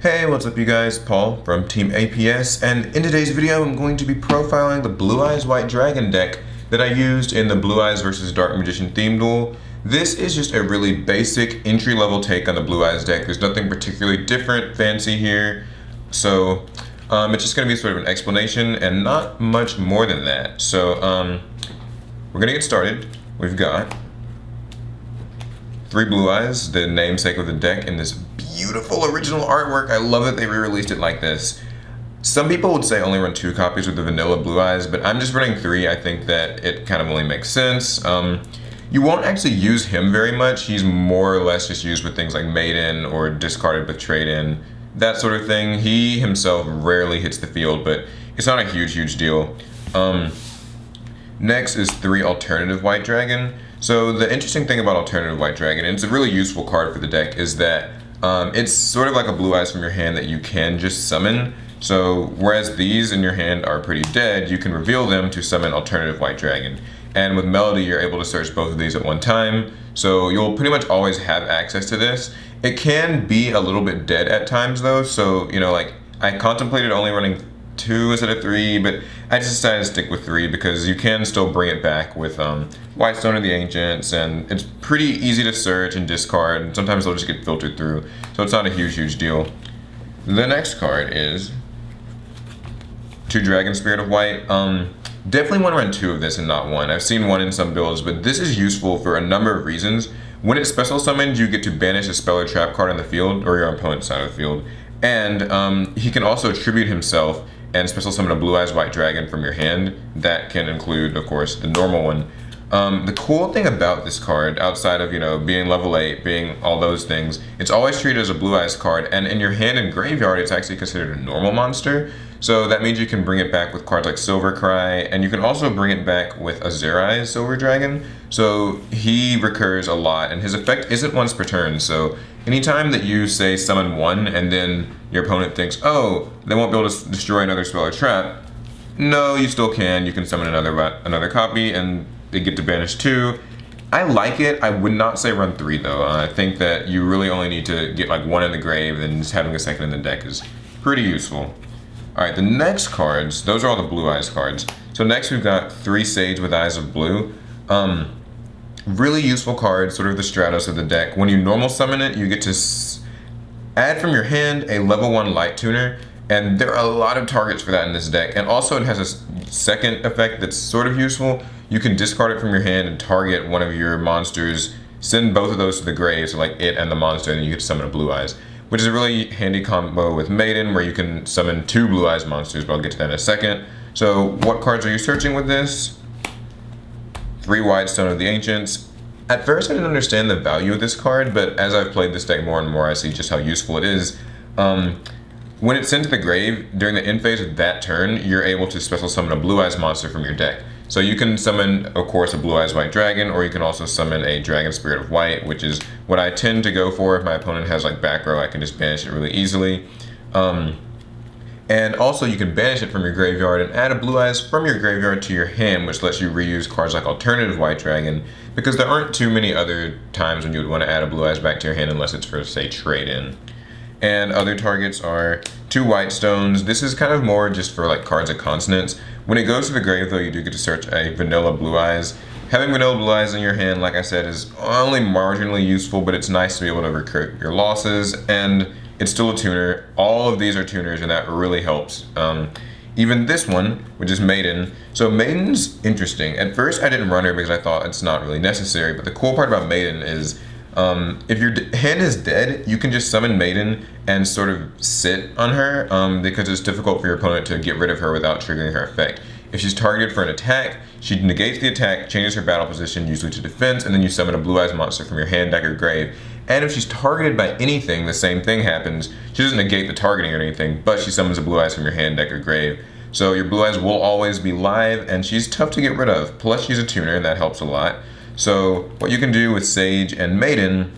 Hey, what's up you guys? Paul from Team APS, and in today's video I'm going to be profiling the Blue Eyes White Dragon deck that I used in the Blue Eyes versus Dark Magician theme duel. This is just a really basic entry-level take on the Blue Eyes deck. There's nothing particularly different, fancy here, so it's just going to be sort of an explanation and not much more than that. So we're going to get started. We've got 3 Blue Eyes, the namesake of the deck, in this beautiful original artwork. I love that they re-released it like this. Some people would say only run 2 copies with the vanilla Blue Eyes, but I'm just running 3. I think that it kind of only makes sense. You won't actually use him very much. He's more or less just used with things like Maiden or discarded with trade-in, that sort of thing. He himself rarely hits the field, but it's not a huge deal. Next is 3 Alternative White Dragon. So the interesting thing about Alternative White Dragon, and it's a really useful card for the deck, is that it's sort of like a Blue Eyes from your hand that you can just summon. So whereas these in your hand are pretty dead, you can reveal them to summon Alternative White Dragon. And with Melody, you're able to search both of these at one time. So you'll pretty much always have access to this. It can be a little bit dead at times though. So, you know, like I contemplated only running 2 instead of 3, but I just decided to stick with 3 because you can still bring it back with White Stone of the Ancients, and it's pretty easy to search and discard, and sometimes they'll just get filtered through, so it's not a huge deal. The next card is 2 Dragon Spirit of White. Definitely want to run 2 of this and not 1. I've seen 1 in some builds, but this is useful for a number of reasons. When it's special summoned, you get to banish a spell or trap card on the field, or your opponent's side of the field, and he can also attribute himself and special summon a Blue Eyes White Dragon from your hand. That can include, of course, the normal one. The cool thing about this card, outside of, you know, being level 8, being all those things, it's always treated as a Blue Eyes card, and in your hand and graveyard, it's actually considered a normal monster. So that means you can bring it back with cards like Silver Cry, and you can also bring it back with Azerai's Silver Dragon. So he recurs a lot, and his effect isn't once per turn. So anytime that you, say, summon 1, and then your opponent thinks, oh, they won't be able to destroy another spell or trap, no, you still can. You can summon another copy, and they get to banish 2. I like it. I would not say run 3, though. I think that you really only need to get like 1 in the grave, and just having a second in the deck is pretty useful. Alright, the next cards, those are all the Blue Eyes cards. So next we've got 3 Sage with Eyes of Blue. Really useful card, sort of the Stratos of the deck. When you normal summon it, you get to add from your hand a level 1 Light Tuner, and there are a lot of targets for that in this deck. And also it has a second effect that's sort of useful. You can discard it from your hand and target one of your monsters, send both of those to the grave, so like it and the monster, and then you get to summon a Blue Eyes, which is a really handy combo with Maiden, where you can summon 2 Blue Eyes monsters, but I'll get to that in a second. So what cards are you searching with this? 3 White Stone of the Ancients. At first I didn't understand the value of this card, but as I've played this deck more and more, I see just how useful it is. When it's sent to the grave, during the end phase of that turn, you're able to special summon a Blue Eyes monster from your deck. So you can summon, of course, a Blue Eyes White Dragon, or you can also summon a Dragon Spirit of White, which is what I tend to go for. If my opponent has like back row, I can just banish it really easily. And also you can banish it from your graveyard and add a Blue Eyes from your graveyard to your hand, which lets you reuse cards like Alternative White Dragon, because there aren't too many other times when you would want to add a Blue Eyes back to your hand unless it's for, say, trade-in. And other targets are 2 White Stones. This is kind of more just for like cards of consonants. When it goes to the grave though, you do get to search a vanilla Blue Eyes. Having vanilla Blue Eyes in your hand, like I said, is only marginally useful, but it's nice to be able to recruit your losses, and it's still a tuner. All of these are tuners, and that really helps. Even this one, which is Maiden. So Maiden's interesting. At first I didn't run her because I thought it's not really necessary, but the cool part about Maiden is if your hand is dead, you can just summon Maiden and sort of sit on her because it's difficult for your opponent to get rid of her without triggering her effect. If she's targeted for an attack, she negates the attack, changes her battle position, usually to defense, and then you summon a Blue Eyes monster from your hand, deck, or grave. And if she's targeted by anything, the same thing happens. She doesn't negate the targeting or anything, but she summons a Blue Eyes from your hand, deck, or grave. So your Blue Eyes will always be live, and she's tough to get rid of. Plus she's a tuner, and that helps a lot. So what you can do with Sage and Maiden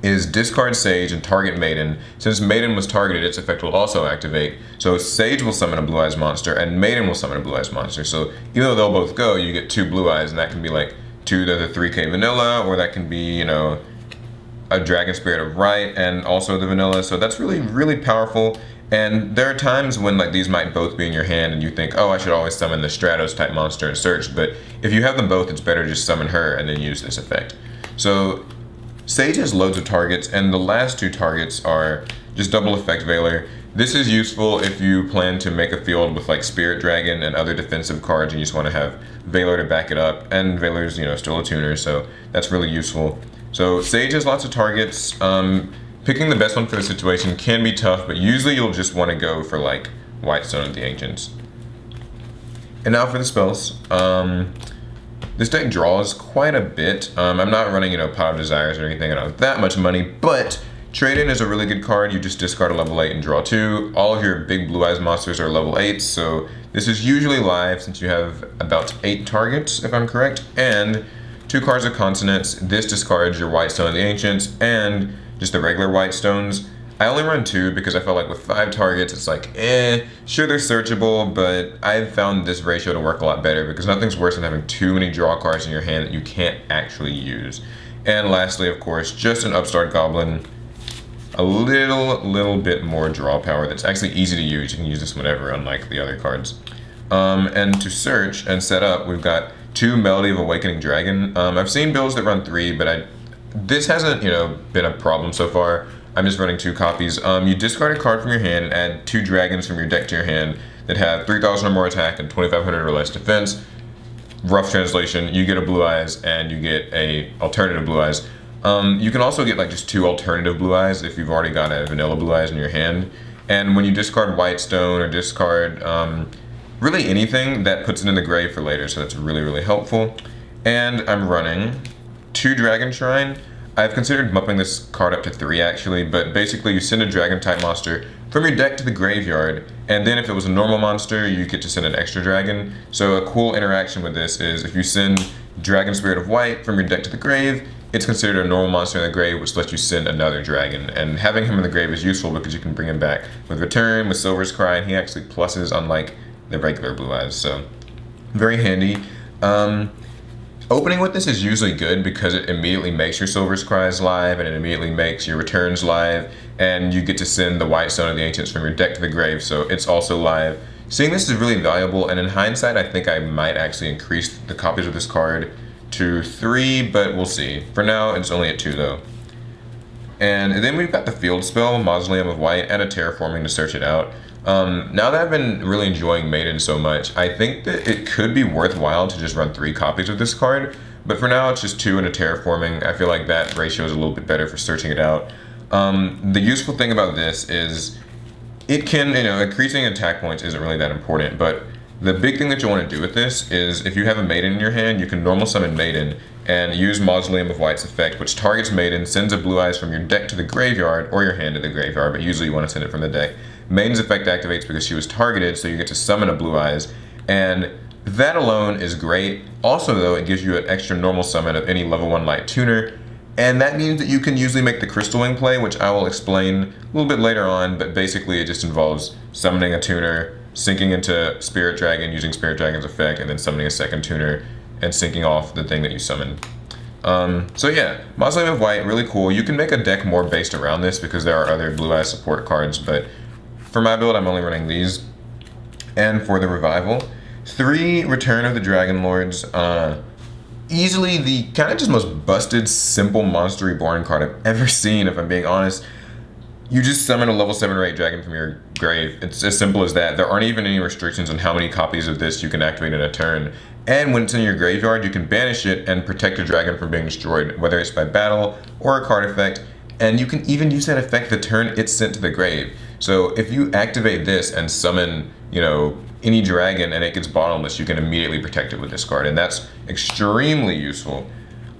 is discard Sage and target Maiden. Since Maiden was targeted, its effect will also activate. So Sage will summon a Blue Eyes monster, and Maiden will summon a Blue Eyes monster. So even though they'll both go, you get 2 Blue Eyes, and that can be like 2 to the 3K vanilla, or that can be, you know, a Dragon Spirit of Right, and also the vanilla. So that's really, really powerful. And there are times when like these might both be in your hand and you think, oh, I should always summon the Stratos type monster and search. But if you have them both, it's better to just summon her and then use this effect. So Sage has loads of targets, and the last two targets are just double effect Veiler. This is useful if you plan to make a field with like Spirit Dragon and other defensive cards and you just want to have Veiler to back it up. And Veiler's, still a tuner, so that's really useful. So Sage has lots of targets. Picking the best one for the situation can be tough, but usually you'll just want to go for like Whitestone of the Ancients. And now for the spells. This deck draws quite a bit. I'm not running, Pot of Desires or anything. I don't have that much money, but Trade-In is a really good card. You just discard a level 8 and draw 2. All of your big Blue Eyes monsters are level 8, so this is usually live since you have about 8 targets, if I'm correct, and 2 cards of Consonants. This discards your Whitestone of the Ancients and just the regular Whitestones. I only run 2 because I felt like with 5 targets, it's like, sure they're searchable, but I've found this ratio to work a lot better because nothing's worse than having too many draw cards in your hand that you can't actually use. And lastly, of course, just an Upstart Goblin. A little bit more draw power that's actually easy to use. You can use this whenever, unlike the other cards. And to search and set up, we've got 2 Melody of Awakening Dragon. I've seen builds that run 3, but this hasn't, been a problem so far. I'm just running 2 copies. You discard a card from your hand and add 2 dragons from your deck to your hand that have 3,000 or more attack and 2,500 or less defense. Rough translation, you get a Blue Eyes and you get a alternative Blue Eyes. You can also get like just 2 alternative Blue Eyes if you've already got a vanilla Blue Eyes in your hand. And when you discard Whitestone or discard really anything, that puts it in the grave for later, so that's really, really helpful. And I'm running 2 Dragon Shrine. I've considered bumping this card up to 3 actually, but basically you send a dragon type monster from your deck to the graveyard, and then if it was a normal monster, you get to send an extra dragon. So a cool interaction with this is if you send Dragon Spirit of White from your deck to the grave, it's considered a normal monster in the grave, which lets you send another dragon. And having him in the grave is useful because you can bring him back with Return, with Silver's Cry, and he actually pluses unlike the regular Blue Eyes, so very handy. Opening with this is usually good because it immediately makes your Silver's Cries live and it immediately makes your Returns live, and you get to send the Whitestone of the Ancients from your deck to the grave, so it's also live. Seeing this is really valuable, and in hindsight I think I might actually increase the copies of this card to 3, but we'll see. For now it's only at 2 though. And then we've got the field spell, Mausoleum of White, and a Terraforming to search it out. Now that I've been really enjoying Maiden so much, I think that it could be worthwhile to just run 3 copies of this card, but for now it's just 2 and a Terraforming. I feel like that ratio is a little bit better for searching it out. The useful thing about this is it can, increasing attack points isn't really that important, but the big thing that you want to do with this is if you have a Maiden in your hand, you can normal summon Maiden and use Mausoleum of White's effect, which targets Maiden, sends a Blue Eyes from your deck to the graveyard or your hand to the graveyard, but usually you want to send it from the deck. Maiden's effect activates because she was targeted, so you get to summon a Blue Eyes, and that alone is great. Also though, it gives you an extra normal summon of any level 1 light tuner, and that means that you can usually make the Crystal Wing play, which I will explain a little bit later on, but basically it just involves summoning a tuner, sinking into Spirit Dragon, using Spirit Dragon's effect, and then summoning a second tuner and sinking off the thing that you summoned. So yeah, Mausoleum of White, really cool. You can make a deck more based around this because there are other Blue Eyes support cards, but for my build I'm only running these. And for the Revival, 3 Return of the Dragon Lords. Easily the kind of just most busted, simple Monster Reborn card I've ever seen, if I'm being honest. You just summon a level 7 or 8 dragon from your grave. It's as simple as that. There aren't even any restrictions on how many copies of this you can activate in a turn. And when it's in your graveyard, you can banish it and protect a dragon from being destroyed, whether it's by battle or a card effect. And you can even use that effect the turn it's sent to the grave. So if you activate this and summon, any dragon and it gets bottomless, you can immediately protect it with this card, and that's extremely useful.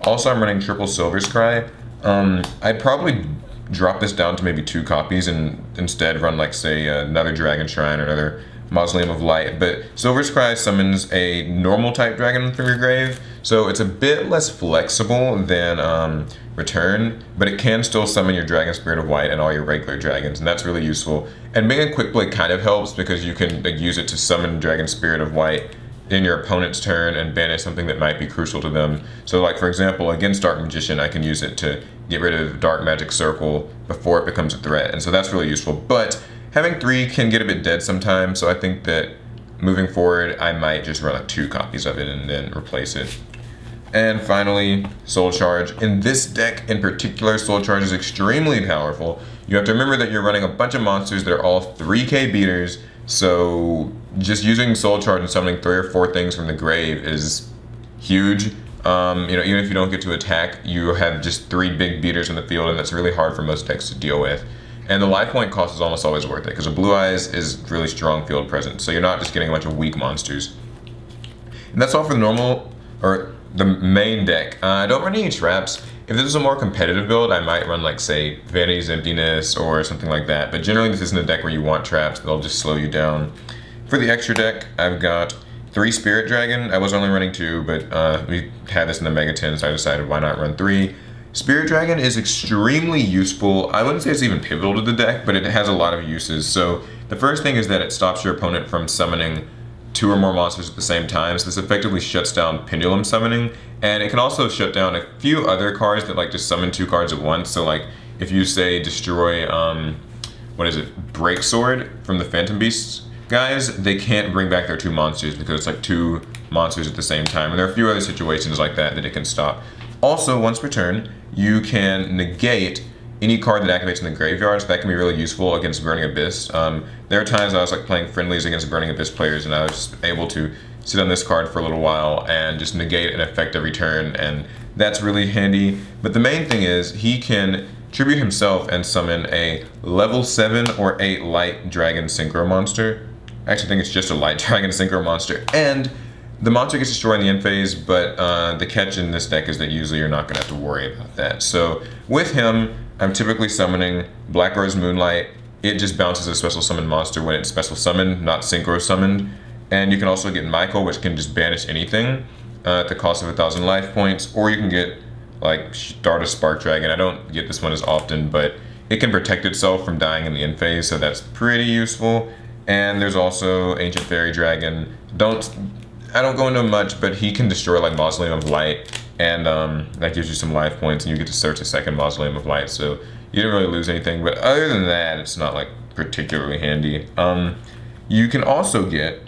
Also, I'm running triple Silver's Cry. I'd probably drop this down to maybe 2 copies and instead run like say another Dragon Shrine or another Mausoleum of Light, but Silver's Cry summons a normal type dragon from your grave, so it's a bit less flexible than Return, but it can still summon your Dragon Spirit of White and all your regular dragons, and that's really useful. And being a quick play kind of helps because you can use it to summon Dragon Spirit of White in your opponent's turn and banish something that might be crucial to them. So like for example, against Dark Magician, I can use it to get rid of Dark Magic Circle before it becomes a threat, and so that's really useful. But having 3 can get a bit dead sometimes, so I think that moving forward, I might just run like 2 copies of it and then replace it. And finally, Soul Charge. In this deck in particular, Soul Charge is extremely powerful. You have to remember that you're running a bunch of monsters that are all 3k beaters, so just using Soul Charge and summoning 3 or 4 things from the grave is huge. Even if you don't get to attack, you have just 3 big beaters in the field, and that's really hard for most decks to deal with. And the life point cost is almost always worth it, because a Blue Eyes is really strong field presence, so you're not just getting a bunch of weak monsters. And that's all for the normal, or the main deck. I don't run any traps. If this is a more competitive build, I might run like, say, Vanity's Emptiness or something like that, but generally this isn't a deck where you want traps, they'll just slow you down. For the extra deck, I've got 3 Spirit Dragon. I was only running 2, but we had this in the Mega 10, so I decided why not run 3. Spirit Dragon is extremely useful. I wouldn't say it's even pivotal to the deck, but it has a lot of uses. So the first thing is that it stops your opponent from summoning 2 or more monsters at the same time, so this effectively shuts down Pendulum Summoning, and it can also shut down a few other cards that like just summon 2 cards at once. So like if you say destroy, Break Sword from the Phantom Beasts guys, they can't bring back their 2 monsters because it's like 2 monsters at the same time, and there are a few other situations like that that it can stop. Also, once per turn, you can negate any card that activates in the graveyard, so that can be really useful against Burning Abyss. There are times I was like playing friendlies against Burning Abyss players, and I was just able to sit on this card for a little while and just negate an effect every turn, and that's really handy. But the main thing is he can tribute himself and summon a level 7 or 8 light dragon synchro monster. I actually think it's just a light dragon synchro monster, and the monster gets destroyed in the end phase, but the catch in this deck is that usually you're not going to have to worry about that. So with him, I'm typically summoning Black Rose Moonlight. It just bounces a special summon monster when it's special summoned, not synchro summoned. And you can also get Michael, which can just banish anything at the cost of 1,000 life points, or you can get like Stardust Spark Dragon. I don't get this one as often, but it can protect itself from dying in the end phase, so that's pretty useful. And there's also Ancient Fairy Dragon. I don't go into much, but he can destroy like Mausoleum of Light, and that gives you some life points, and you get to search a second Mausoleum of Light, so you didn't really lose anything. But other than that, it's not like particularly handy. You can also get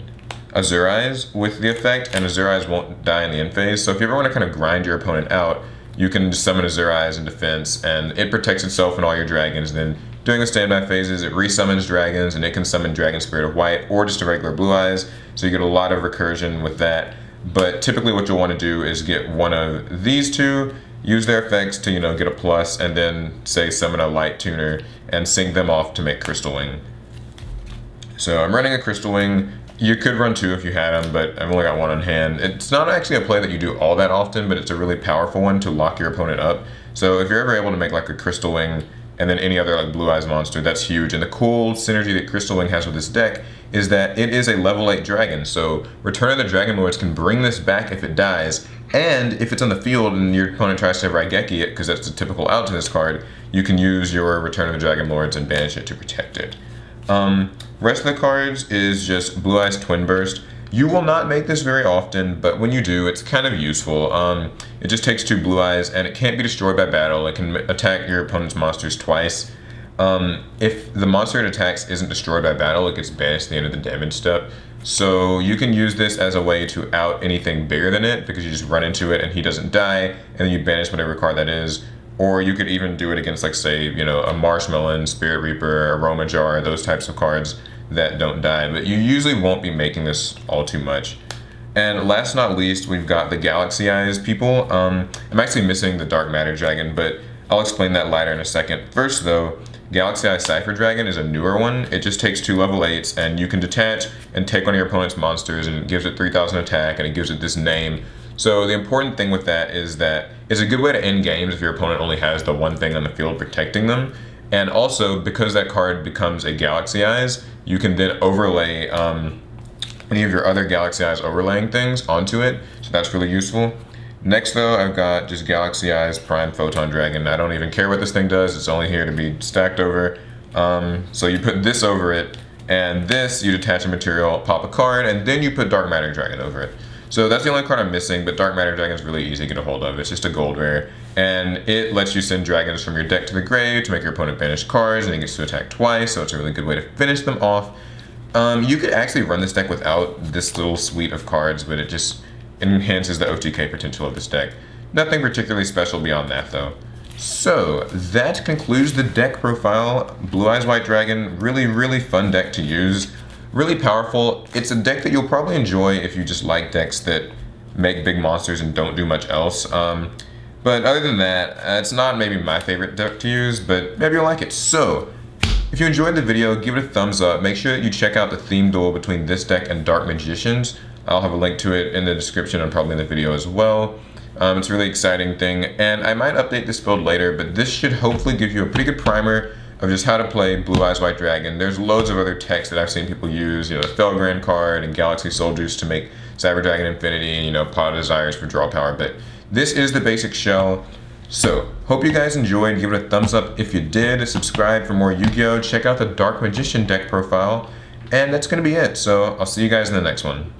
Azure Eyes with the effect, and Azure Eyes won't die in the end phase, so if you ever want to kind of grind your opponent out, you can just summon Azure Eyes in defense, and it protects itself and all your dragons. Then during the standby phases, it resummons dragons, and it can summon Dragon Spirit of White or just a regular Blue Eyes, so you get a lot of recursion with that. But typically what you'll want to do is get one of these 2, use their effects to get a plus, and then say summon a Light Tuner and sync them off to make Crystal Wing. So I'm running a Crystal Wing. You could run 2 if you had them, but I've only got 1 on hand. It's not actually a play that you do all that often, but it's a really powerful one to lock your opponent up. So if you're ever able to make like a Crystal Wing and then any other like Blue Eyes monster, that's huge. And the cool synergy that Crystal Wing has with this deck is that it is a level 8 dragon. So Return of the Dragon Lords can bring this back if it dies, and if it's on the field and your opponent tries to Raigeki it, because that's the typical out to this card, you can use your Return of the Dragon Lords and banish it to protect it. Rest of the cards is just Blue Eyes Twin Burst. You will not make this very often, but when you do, it's kind of useful. It just takes 2 Blue Eyes, and it can't be destroyed by battle. It can attack your opponent's monsters twice. If the monster it attacks isn't destroyed by battle, it gets banished at the end of the damage step. So you can use this as a way to out anything bigger than it, because you just run into it and he doesn't die, and then you banish whatever card that is. Or you could even do it against, like, say, a Marshmelon, Spirit Reaper, Aroma Jar, those types of cards that don't die. But you usually won't be making this all too much. And last but not least, we've got the Galaxy Eyes people. I'm actually missing the Dark Matter Dragon, but I'll explain that later in a second. First, though, Galaxy Eyes Cypher Dragon is a newer one. It just takes 2 level 8s, and you can detach and take one of your opponent's monsters, and it gives it 3,000 attack, and it gives it this name. So the important thing with that is that it's a good way to end games if your opponent only has the one thing on the field protecting them. And also, because that card becomes a Galaxy Eyes, you can then overlay any of your other Galaxy Eyes overlaying things onto it. So that's really useful. Next, though, I've got just Galaxy Eyes Prime Photon Dragon. I don't even care what this thing does. It's only here to be stacked over. So you put this over it, And this, you detach a material, pop a card, and then you put Dark Matter Dragon over it. So that's the only card I'm missing, but Dark Matter Dragon is really easy to get a hold of. It's just a gold rare, and it lets you send dragons from your deck to the grave to make your opponent banish cards, and it gets to attack twice, so it's a really good way to finish them off. You could actually run this deck without this little suite of cards, but it just enhances the OTK potential of this deck. Nothing particularly special beyond that, though. So, that concludes the deck profile. Blue Eyes White Dragon, really fun deck to use. Really powerful. It's a deck that you'll probably enjoy if you just like decks that make big monsters and don't do much else. But other than that, it's not maybe my favorite deck to use, but maybe you'll like it. So, if you enjoyed the video, give it a thumbs up. Make sure that you check out the theme duel between this deck and Dark Magicians. I'll have a link to it in the description and probably in the video as well. It's a really exciting thing, and I might update this build later, but this should hopefully give you a pretty good primer of just how to play Blue Eyes White Dragon. There's loads of other techs that I've seen people use, the Felgrand card and Galaxy Soul Juice to make Cyber Dragon Infinity, and Pot of Desires for draw power, but this is the basic shell. So, hope you guys enjoyed. Give it a thumbs up if you did. Subscribe for more Yu-Gi-Oh! Check out the Dark Magician deck profile, and that's going to be it. So, I'll see you guys in the next one.